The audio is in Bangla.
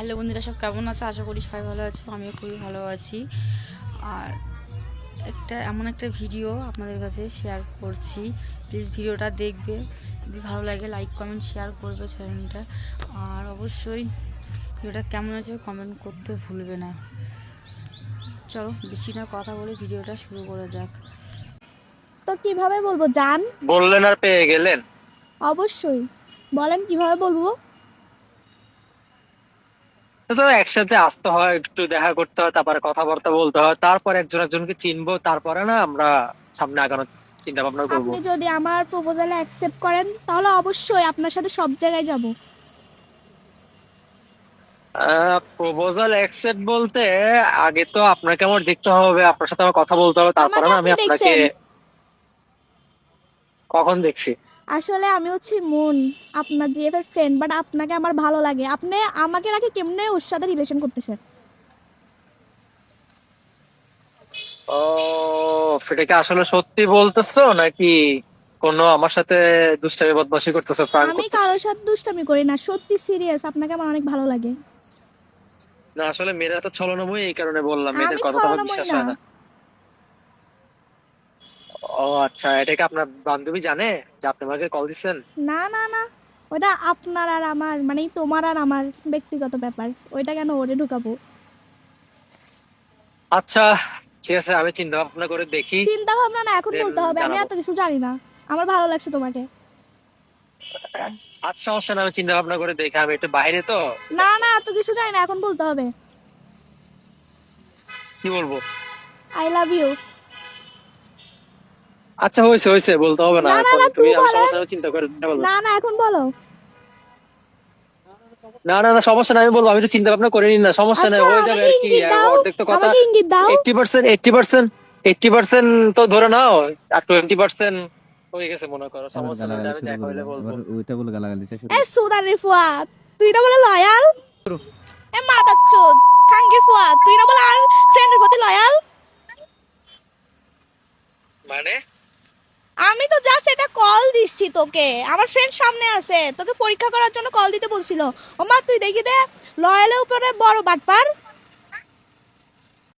হ্যালো বন্ধুরা, সব কেমন আছো? আশা করি সবাই ভালো আছো। আমিও খুবই ভালো আছি। আর এমন একটা ভিডিও আপনাদের কাছে শেয়ার করছি। প্লিজ ভিডিওটা দেখবে, যদি ভালো লাগে লাইক কমেন্ট শেয়ার করবে চ্যানেলটা। আর অবশ্যই ভিডিওটা কেমন আছে কমেন্ট করতে ভুলবে না। চলো বেশি না কথা বলে ভিডিওটা শুরু করা যাক। তো কিভাবে বলবো জান? বললেন আর পেয়ে গেলেন। অবশ্যই বলেন কিভাবে বলবো। তো একসাথে আসতে হয়, একটু দেখা করতে হয়, তারপরে কথাবার্তা বলতে হয়, তারপর একজন একজনকে চিনবো, তারপরে না আমরা সামনে আগানোর চিন্তা ভাবনা করবো। আপনি যদি আমার প্রপোজাল অ্যাকসেপ্ট করেন তাহলে অবশ্যই আপনার সাথে সব জায়গায় যাব। প্রপোজাল অ্যাকসেপ্ট বলতে আগে তো আপনাকে আমার দেখতে হবে, আপনার সাথে আমার কথা বলতে হবে, তারপরে আমাকে না আমি আপনি আপনাকে। দেখছেন? কখন দেখছি? আসলে আমি হচ্ছি মুন, আপনার জিএফ এর ফ্রেন্ড, বাট আপনাকে আমার ভালো লাগে। আপনি আমাকে রাখি কেমনে ওর সাথে রিলেশন করতেছেন? ও, সেটাকে আসলে সত্যি বলতেছো নাকি কোনো আমার সাথে দুষ্টামি বদমাশি করতেছো, প্র্যাঙ্ক আমি করতেছো? কারোর সাথে দুষ্টামি করি না, সত্যি সিরিয়াস। আপনাকে আমার অনেক ভালো লাগে। না আসলে মেয়েরা তো ছলনাময়ী, এই কারণে বললাম, মেয়েদের আমি কথা তো আমার ছলনাময়ী বিশ্বাস না। হয় না। ও আচ্ছা, এটাকে আপনার বান্ধবী জানে যে আপনি আমাকে কল দিচ্ছেন? না না না, ওটা আপনার আর আমার, মানে তোমার আর আমার ব্যক্তিগত ব্যাপার। ওইটা কেন ওরে ঢুকাবো? আচ্ছা, ঠিক আছে, আমি চিন্তা ভাবনা করে দেখি, চিন্তা ভাবনা না, এখন দেন বলতে হবে। আমি জানাবো। এত কিছু জানি না। আমার ভালো লাগছে তোমাকে। আচ্ছা, সমস্যা না, আমি চিন্তা ভাবনা করে দেখি, আমি একটু বাইরে তো। না ব্যস্ত না, আছি। এত কিছু জানি না, এখন বলতে হবে। কি বলবো? I love you. আচ্ছা, হয়েছে হয়েছে, বলতে হবে না না না এখন, না, টু তুমি, আমি বলেন। সমস্যা আমি চিন্তা করে বলবো। না না, এখন বলো। না না না, সমস্যা না, আমি বলবো, আমি একটু চিন্তা ভাবনা করে নিন না, সমস্যা নেই, আচ্ছা, হয়ে যাবে আমাকে আর কি। ইঙ্গিত দাও। অর্ধেক তো কথা। আমাকে ইঙ্গিত দাও। 80%, 80%, 80% তো ধরে নাও, আর 20% হয়ে গেছে মনে করো, এবার সমস্যা নেই, ওটা গালাগালি আমি শুরু দেখা হইলে করবে, বলবো। এবার ওইটা বলে গালাগালিটা শুরু এ করবে। সুদানের ফুয়াদ, তুই না বলে লয়াল? এ মাদাচ্চোদ, খাঙ্গির ফুয়াদ, তুই না বলে আর ফ্রেন্ডের প্রতি লয়াল? মানে? আমি তো জাস্ট এটা কল দিচ্ছি তোকে। আমার ফ্রেন্ড সামনে আছে, তোকে পরীক্ষা করার জন্য কল দিতে বলছিল। ও মা, তুই দেখি দে, লয়ালের উপরে বড় বাটপার।